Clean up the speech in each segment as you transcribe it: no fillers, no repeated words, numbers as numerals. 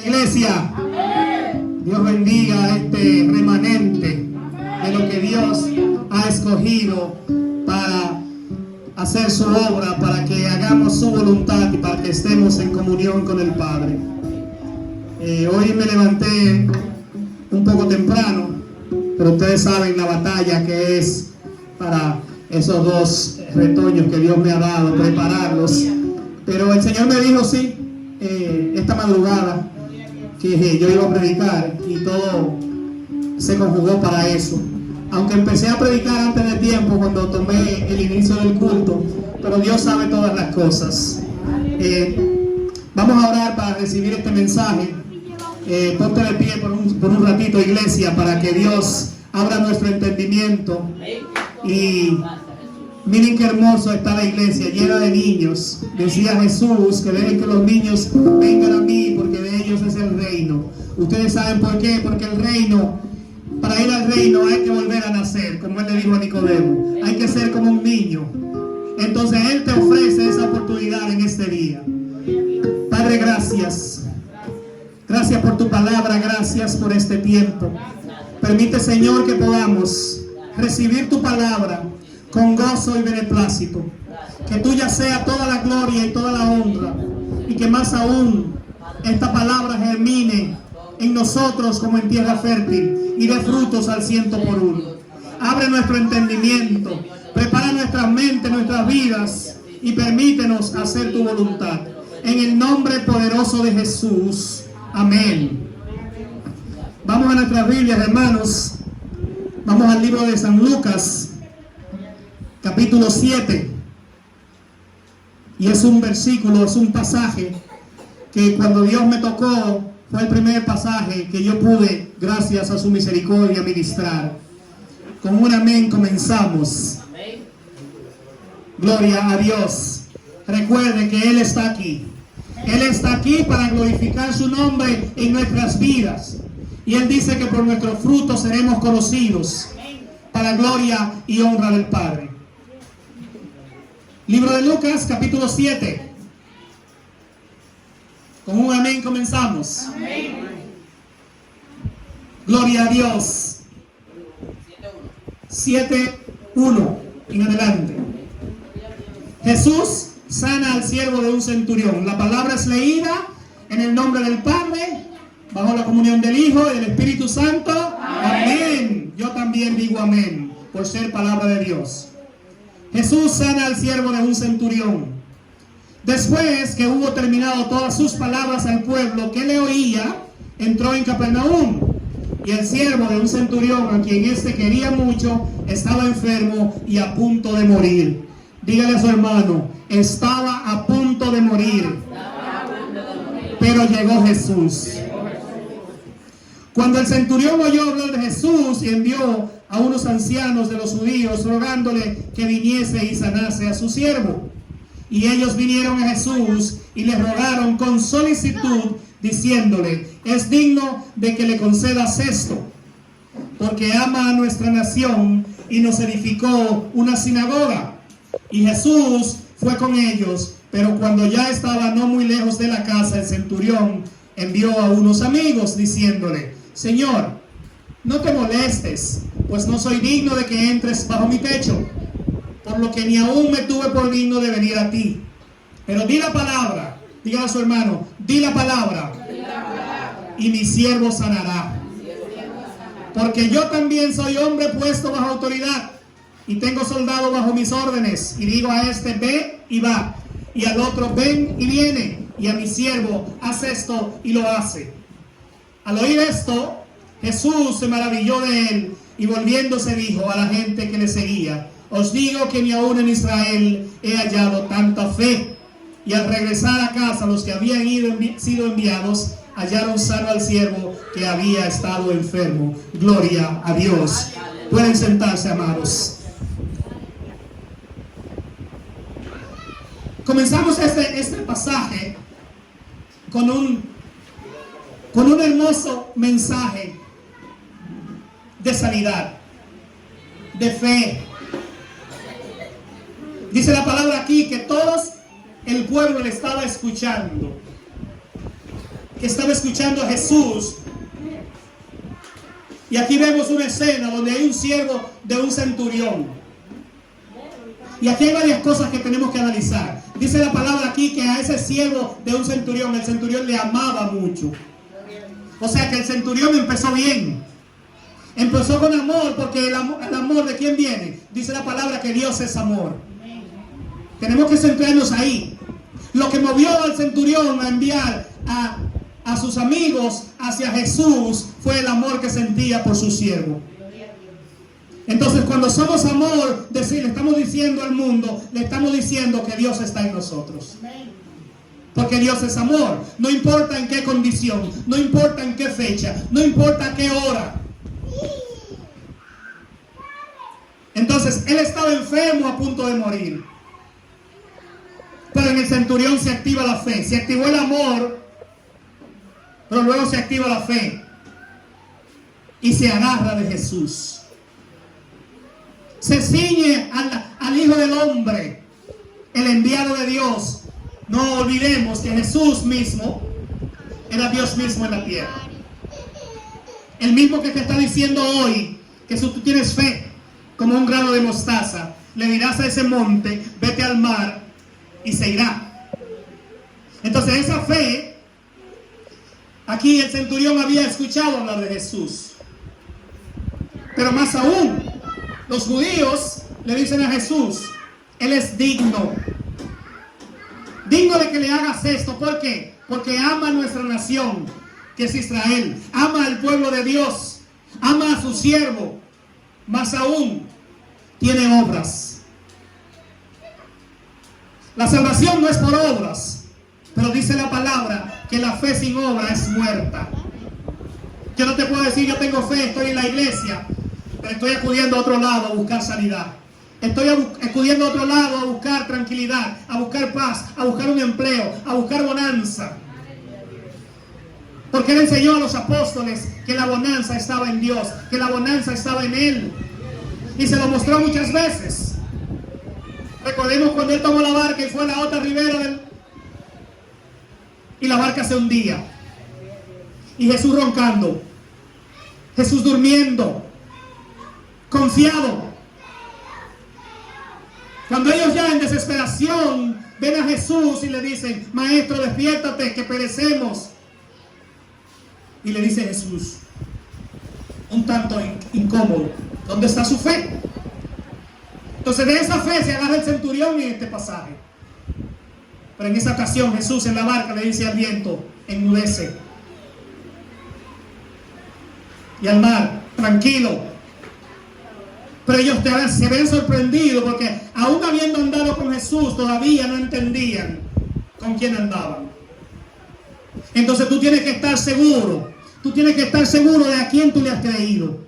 Iglesia, Dios bendiga a este remanente de lo que Dios ha escogido para hacer su obra, para que hagamos su voluntad y para que estemos en comunión con el Padre. Hoy me levanté un poco temprano, pero ustedes saben la batalla que es para esos dos retoños que Dios me ha dado, prepararlos. Pero el Señor me dijo, sí, esta madrugada, que yo iba a predicar, y todo se conjugó para eso. Aunque empecé a predicar antes de tiempo, cuando tomé el inicio del culto, pero Dios sabe todas las cosas. Vamos a orar para recibir este mensaje. Ponte de pie por un ratito, iglesia, para que Dios abra nuestro entendimiento. Y miren qué hermoso está la iglesia, llena de niños. Decía Jesús que dejen que los niños vengan a mí, porque de ellos es el reino. Ustedes saben por qué, porque el reino, para ir al reino hay que volver a nacer, como él le dijo a Nicodemo. Hay que ser como un niño. Entonces él te ofrece esa oportunidad en este día. Padre, gracias. Gracias por tu palabra, gracias por este tiempo. Permite, Señor, que podamos recibir tu palabra con gozo y beneplácito. Que tuya sea toda la gloria y toda la honra, y que más aún esta palabra germine en nosotros como en tierra fértil y dé frutos al 100%. Abre nuestro entendimiento, prepara nuestras mentes, nuestras vidas, y permítenos hacer tu voluntad. En el nombre poderoso de Jesús. Amén. Vamos a nuestras Biblias, hermanos. Vamos al libro de San Lucas, capítulo 7. Y es un versículo, es un pasaje que cuando Dios me tocó, fue el primer pasaje que yo pude, gracias a su misericordia, ministrar. Con un amén comenzamos. Gloria a Dios. Recuerde que Él está aquí. Él está aquí para glorificar su nombre en nuestras vidas. Y Él dice que por nuestros frutos seremos conocidos, para gloria y honra del Padre. Libro de Lucas, capítulo 7. Con un amén comenzamos. Amén. Gloria a Dios. 7:1 en adelante. Jesús sana al siervo de un centurión. La palabra es leída en el nombre del Padre, bajo la comunión del Hijo y del Espíritu Santo. Amén. Yo también digo amén, por ser palabra de Dios. Jesús sana al siervo de un centurión. Después que hubo terminado todas sus palabras al pueblo que le oía, entró en Capernaum. Y el siervo de un centurión, a quien éste quería mucho, estaba enfermo y a punto de morir. Dígale a su hermano, estaba a punto de morir. Pero llegó Jesús. Cuando el centurión oyó hablar de Jesús, y envió a unos ancianos de los judíos rogándole que viniese y sanase a su siervo. Y ellos vinieron a Jesús y le rogaron con solicitud, diciéndole, es digno de que le concedas esto, porque ama a nuestra nación y nos edificó una sinagoga. Y Jesús fue con ellos, pero cuando ya estaba no muy lejos de la casa, el centurión envió a unos amigos diciéndole, Señor, no te molestes, pues no soy digno de que entres bajo mi techo, por lo que ni aún me tuve por digno de venir a ti. Pero di la palabra, diga a su hermano, di la palabra, y mi siervo sanará. Porque yo también soy hombre puesto bajo autoridad, y tengo soldado bajo mis órdenes, y digo a este, ve y va, y al otro, ven y viene, y a mi siervo, haz esto y lo hace. Al oír esto, Jesús se maravilló de él, y volviéndose dijo a la gente que le seguía, os digo que ni aún en Israel he hallado tanta fe. Y al regresar a casa, los que habían sido enviados, hallaron sano al siervo que había estado enfermo. Gloria a Dios. Pueden sentarse, amados. Comenzamos este pasaje con un hermoso mensaje de sanidad, de fe. Dice la palabra aquí que todos el pueblo le estaba escuchando. que estaba escuchando a Jesús. Y aquí vemos una escena donde hay un siervo de un centurión. Y aquí hay varias cosas que tenemos que analizar. Dice la palabra aquí que a ese siervo de un centurión, el centurión le amaba mucho. O sea que el centurión empezó bien. Empezó con amor, porque el amor ¿de quién viene? Dice la palabra que Dios es amor. Tenemos que centrarnos ahí. Lo que movió al centurión a enviar a sus amigos hacia Jesús fue el amor que sentía por su siervo. Entonces, cuando somos amor, le estamos diciendo al mundo, le estamos diciendo que Dios está en nosotros. Porque Dios es amor. No importa en qué condición, no importa en qué fecha, no importa a qué hora. Entonces, él estaba enfermo a punto de morir. Pero en el centurión se activa la fe. Se activó el amor, pero luego se activa la fe. Y se agarra de Jesús. Se ciñe al Hijo del Hombre, el enviado de Dios. No olvidemos que Jesús mismo era Dios mismo en la tierra. El mismo que te está diciendo hoy que si tú tienes fe como un grano de mostaza, le dirás a ese monte, vete al mar, y se irá. Entonces esa fe, aquí el centurión había escuchado hablar de Jesús. Pero más aún, los judíos le dicen a Jesús, Él es digno. Digno de que le hagas esto. ¿Por qué? Porque ama a nuestra nación, que es Israel. Ama al pueblo de Dios. Ama a su siervo. Más aún, tiene obras. La salvación no es por obras, pero dice la palabra que la fe sin obra es muerta. Yo no te puedo decir, yo tengo fe, estoy en la iglesia, pero estoy acudiendo a otro lado a buscar sanidad. Estoy acudiendo a otro lado a buscar tranquilidad, a buscar paz, a buscar un empleo, a buscar bonanza. Porque Él enseñó a los apóstoles que la bonanza estaba en Dios, que la bonanza estaba en Él. Y se lo mostró muchas veces. Recordemos cuando Él tomó la barca y fue a la otra ribera y la barca se hundía. Y Jesús roncando. Jesús durmiendo. Confiado. Cuando ellos ya en desesperación ven a Jesús y le dicen, Maestro, despiértate, que perecemos. Y le dice Jesús, un tanto incómodo, ¿dónde está su fe? Entonces de esa fe se agarra el centurión en este pasaje. Pero en esa ocasión Jesús en la barca le dice al viento, enmudece. Y al mar, tranquilo. Pero ellos se ven sorprendidos porque aún habiendo andado con Jesús todavía no entendían con quién andaban. Entonces tú tienes que estar seguro. Tú tienes que estar seguro de a quién tú le has creído.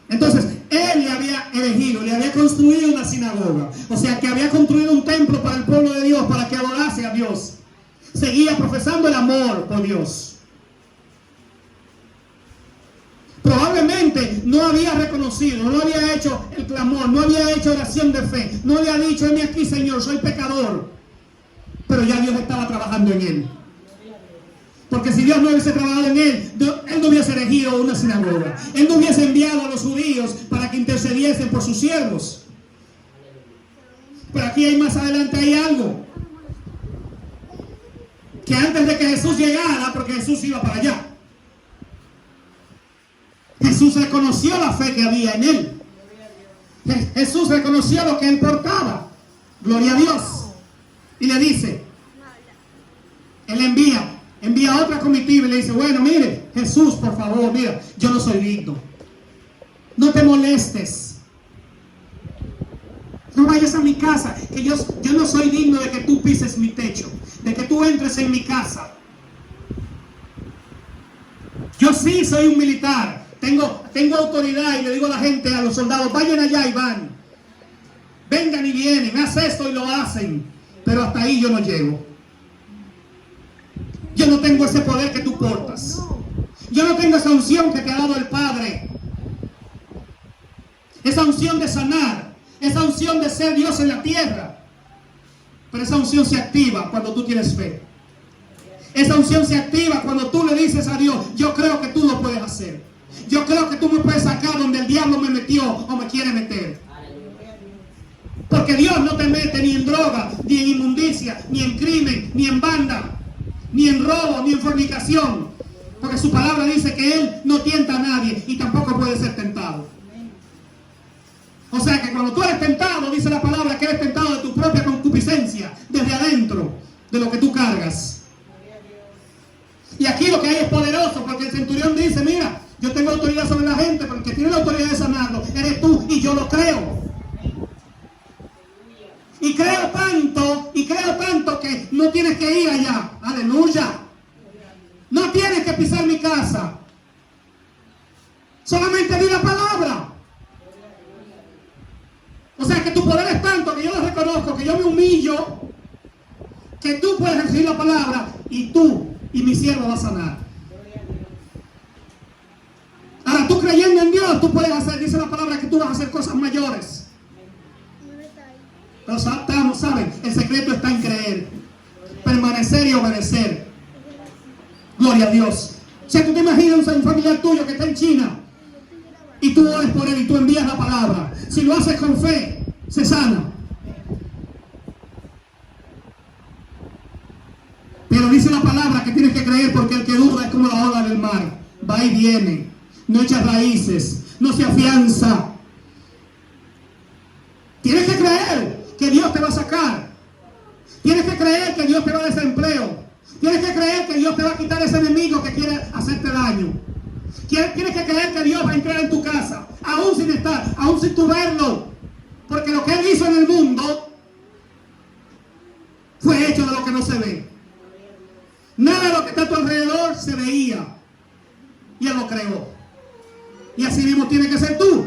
Entonces, Él le había elegido, le había construido una sinagoga. O sea, que había construido un templo para el pueblo de Dios, para que adorase a Dios. Seguía profesando el amor por Dios. Probablemente no había reconocido, no había hecho el clamor, no había hecho oración de fe. No había dicho, heme aquí, Señor, soy pecador. Pero ya Dios estaba trabajando en él. Porque si Dios no hubiese trabajado en él, Él no hubiese elegido una sinagoga. Él no hubiese enviado a los judíos para que intercediesen por sus siervos. Pero aquí hay más adelante hay algo. Que antes de que Jesús llegara, porque Jesús iba para allá, Jesús reconoció la fe que había en él. Jesús reconoció lo que él portaba. Gloria a Dios. Y le dice, Él envía a otra comitiva y le dice, bueno, mire, Jesús, por favor, mira, yo no soy digno. No te molestes. No vayas a mi casa, que yo no soy digno de que tú pises mi techo, de que tú entres en mi casa. Yo sí soy un militar, tengo autoridad y le digo a la gente, a los soldados, vayan allá y van. Vengan y vienen, haz esto y lo hacen. Pero hasta ahí yo no llego. Yo no tengo ese poder que tú portas. Yo no tengo esa unción que te ha dado el Padre. Esa unción de sanar. Esa unción de ser Dios en la tierra. Pero esa unción se activa cuando tú tienes fe. Esa unción se activa cuando tú le dices a Dios, yo creo que tú lo puedes hacer. Yo creo que tú me puedes sacar donde el diablo me metió o me quiere meter. Porque Dios no te mete ni en droga, ni en inmundicia, ni en crimen, ni en banda, ni en robo, ni en fornicación. Porque su palabra dice que Él no tienta a nadie y tampoco puede ser tentado. O sea que cuando tú eres tentado, dice la palabra que eres tentado de tu propia concupiscencia, desde adentro, de lo que tú cargas. Y aquí lo que hay es poderoso, porque el centurión dice, mira, yo tengo autoridad sobre la gente, pero el que tiene la autoridad de sanarlo eres tú, y yo lo creo. Y creo tanto que no tienes que ir allá. Aleluya. No tienes que pisar mi casa. Solamente di la palabra. O sea que tu poder es tanto que yo lo reconozco, que yo me humillo, que tú puedes recibir la palabra y tú y mi siervo va a sanar. Ahora tú creyendo en Dios, tú puedes hacer, dice la palabra, que tú vas a hacer cosas mayores. Pero saben, el secreto está en creer, permanecer y obedecer. Gloria a Dios. O sea, tú te imaginas un familiar tuyo que está en China y tú ores por él y tú envías la palabra. Si lo haces con fe, se sana. Pero dice la palabra que tienes que creer, porque el que duda es como la ola del mar. Va y viene, no echa raíces, no se afianza. Tienes que creer que Dios te va a sacar. Tienes que creer que Dios te va a dar ese empleo. Tienes que creer que Dios te va a quitar ese enemigo que quiere hacerte daño. Tienes que creer que Dios va a entrar en tu casa, aún sin estar, aún sin tu verlo. Porque lo que Él hizo en el mundo fue hecho de lo que no se ve. Nada de lo que está a tu alrededor se veía. Y Él lo creó. Y así mismo tiene que ser tú.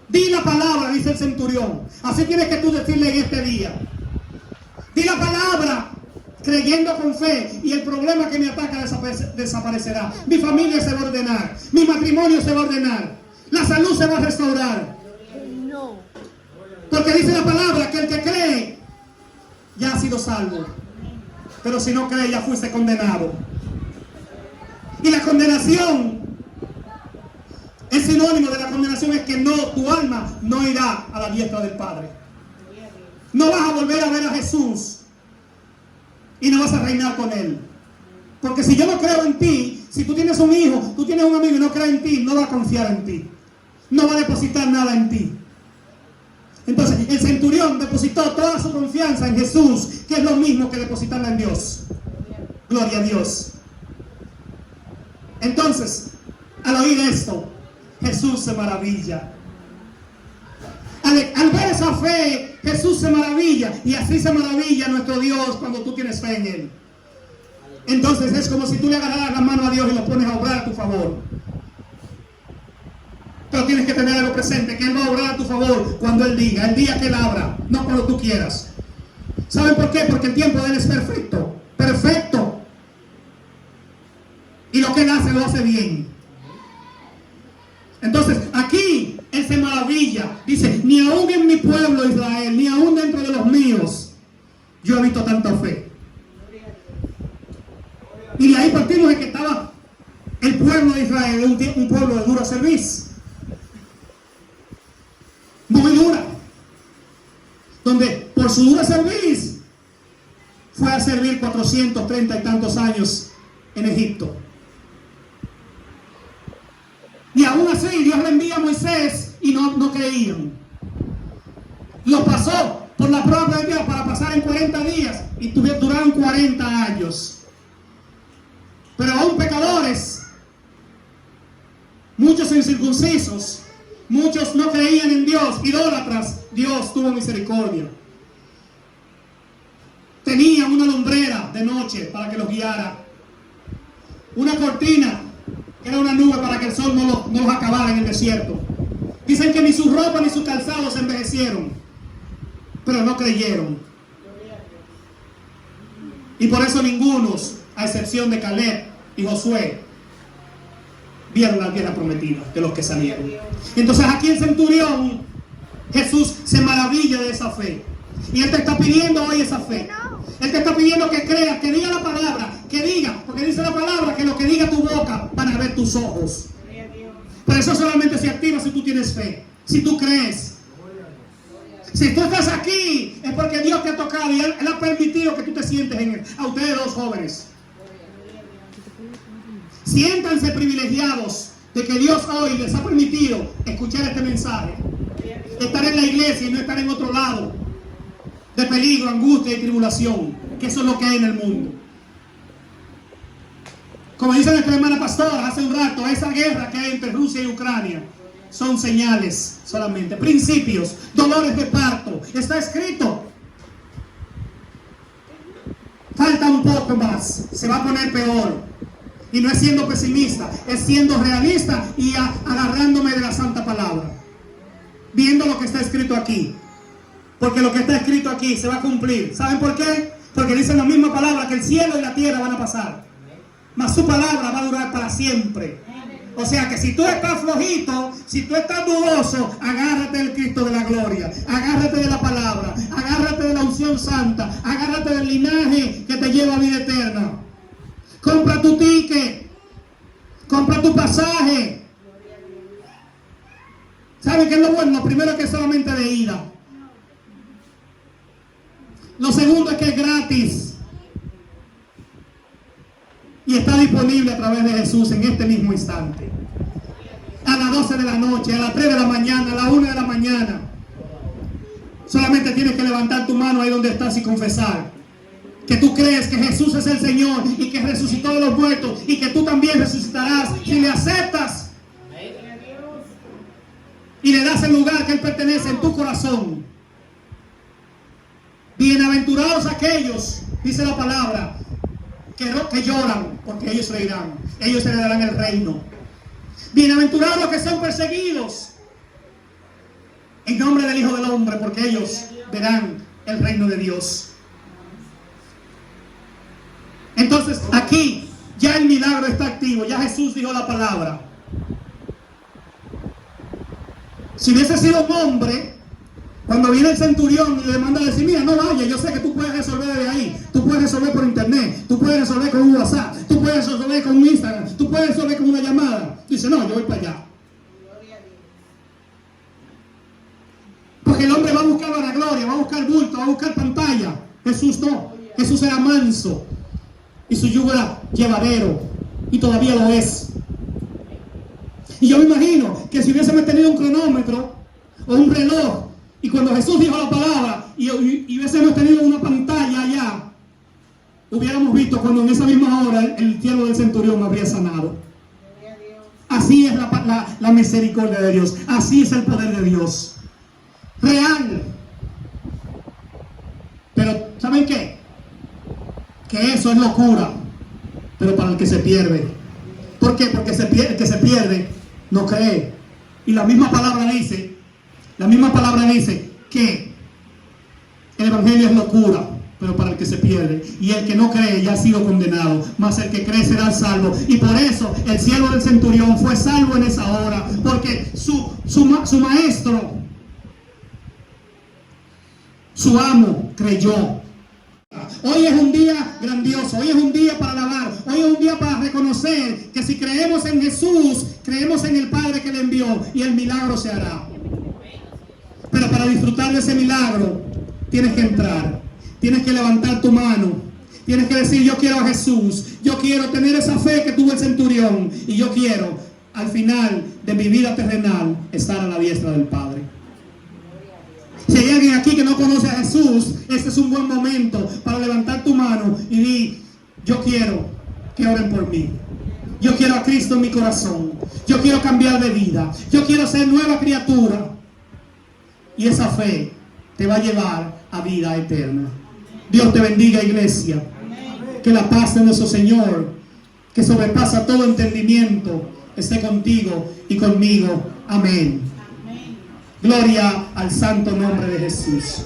Di la palabra, dice el centurión. Así tienes que tú decirle en este día. Di la palabra, creyendo con fe, y el problema que me ataca desaparecerá. Mi familia se va a ordenar. Mi matrimonio se va a ordenar. La salud se va a restaurar. Porque dice la palabra que el que cree ya ha sido salvo. Pero si no cree, ya fuiste condenado. Y la condenación, el sinónimo de la condenación es que no, tu alma no irá a la diestra del Padre. No vas a volver a ver a Jesús y no vas a reinar con Él. Porque si yo no creo en ti, si tú tienes un hijo, tú tienes un amigo y no cree en ti, no va a confiar en ti. No va a depositar nada en ti. Entonces, el centurión depositó toda su confianza en Jesús, que es lo mismo que depositarla en Dios. Gloria a Dios. Entonces, al oír esto, Jesús se maravilla. Al ver esa fe, Jesús se maravilla. Y así se maravilla nuestro Dios cuando tú tienes fe en Él. Entonces es como si tú le agarraras la mano a Dios y lo pones a obrar a tu favor. Pero tienes que tener algo presente, que Él va a obrar a tu favor cuando Él diga, el día que Él abra, no cuando tú quieras. ¿Saben por qué? Porque el tiempo de Él es perfecto. Perfecto. Y lo que Él hace, lo hace bien. Entonces, aquí Él se maravilla. Dice, ni aún en mi pueblo Israel, ni aún dentro de los míos, yo he visto tanta fe. Y de ahí partimos de que estaba el pueblo de Israel, un pueblo de dura cerviz. Muy dura. Donde por su dura cerviz fue a servir 430 y tantos años en Egipto. Y aún así Dios le envía a Moisés y no creían. Lo pasó por la prueba de Dios para pasar en 40 días y duraron 40 años. Pero aún pecadores, muchos incircuncisos, muchos no creían en Dios, idólatras, Dios tuvo misericordia. Tenían una lumbrera de noche para que los guiara. Una cortina, que era una nube para que el sol no los acabara en el desierto. Dicen que ni su ropa ni sus calzados se envejecieron, pero no creyeron. Y por eso ningunos, a excepción de Caleb y Josué, vieron la tierra prometida de los que salieron. Entonces aquí el centurión, Jesús se maravilla de esa fe. Y Él te está pidiendo hoy esa fe. Él te está pidiendo que creas, que diga la palabra, que diga, porque dice la palabra que lo que diga tu boca van a ver tus ojos. Pero eso solamente se activa si tú tienes fe, si tú crees. Si tú estás aquí es porque Dios te ha tocado y Él ha permitido que tú te sientes en Él. A ustedes dos jóvenes, siéntanse privilegiados de que Dios hoy les ha permitido escuchar este mensaje, estar en la iglesia y no estar en otro lado de peligro, angustia y tribulación, que eso es lo que hay en el mundo. Como dice nuestra hermana pastora hace un rato, esa guerra que hay entre Rusia y Ucrania son señales solamente, principios, dolores de parto, está escrito. Falta un poco más, se va a poner peor. Y no es siendo pesimista, es siendo realista y agarrándome de la santa palabra, viendo lo que está escrito aquí. Porque lo que está escrito aquí se va a cumplir. ¿Saben por qué? Porque dice la misma palabra que el cielo y la tierra van a pasar, mas su palabra va a durar para siempre. O sea que si tú estás flojito, si tú estás dudoso, agárrate del Cristo de la gloria, agárrate de la palabra, agárrate de la unción santa, agárrate del linaje que te lleva a vida eterna. Compra tu ticket, compra tu pasaje. ¿Saben qué es lo bueno? Lo primero es que es solamente de ida. Lo segundo es que es gratis. Y está disponible a través de Jesús en este mismo instante. A las 12 de la noche, a las 3 de la mañana, a las 1 de la mañana. Solamente tienes que levantar tu mano ahí donde estás y confesar que tú crees que Jesús es el Señor y que resucitó de los muertos y que tú también resucitarás si le aceptas y le das el lugar que Él pertenece en tu corazón. Bienaventurados aquellos, dice la palabra, que lloran, porque ellos reirán, ellos heredarán el reino. Bienaventurados los que son perseguidos en nombre del Hijo del Hombre, porque ellos verán el reino de Dios. Entonces aquí ya el milagro está activo, ya Jesús dijo la palabra. Si hubiese sido un hombre, cuando viene el centurión y le manda a decir, mira, no vaya, yo sé que tú puedes resolver de ahí, tú puedes resolver por internet, tú puedes resolver con un WhatsApp, tú puedes resolver con un Instagram, tú puedes resolver con una llamada. Dice, no, yo voy para allá. Porque el hombre va a buscar vanagloria, va a buscar bulto, va a buscar pantalla. Jesús no, Jesús era manso y su yugo era llevadero y todavía lo es. Y yo me imagino que si hubiésemos tenido un cronómetro o un reloj y cuando Jesús dijo la palabra y hubiésemos tenido una pantalla allá, hubiéramos visto cuando en esa misma hora el siervo del centurión habría sanado. Así es la misericordia de Dios, así es el poder de Dios. Real. Pero ¿saben qué? Que eso es locura, pero para el que se pierde. ¿Por qué? Porque el que se pierde no cree. Y la misma palabra dice que el evangelio es locura, pero para el que se pierde. Y el que no cree ya ha sido condenado, mas el que cree será salvo. Y por eso el siervo del centurión fue salvo en esa hora, porque su maestro, su amo, creyó. Hoy es un día grandioso, hoy es un día para alabar, hoy es un día para reconocer que si creemos en Jesús, creemos en el Padre que le envió y el milagro se hará. Pero para disfrutar de ese milagro, tienes que entrar, tienes que levantar tu mano, tienes que decir, yo quiero a Jesús, yo quiero tener esa fe que tuvo el centurión y yo quiero, al final de mi vida terrenal, estar a la diestra del Padre. Si hay alguien aquí que no conoce a Jesús, este es un buen momento para levantar tu mano y decir, yo quiero que oren por mí. Yo quiero a Cristo en mi corazón. Yo quiero cambiar de vida. Yo quiero ser nueva criatura. Y esa fe te va a llevar a vida eterna. Dios te bendiga, iglesia. Que la paz de nuestro Señor, que sobrepasa todo entendimiento, esté contigo y conmigo. Amén. Gloria al santo nombre de Jesús.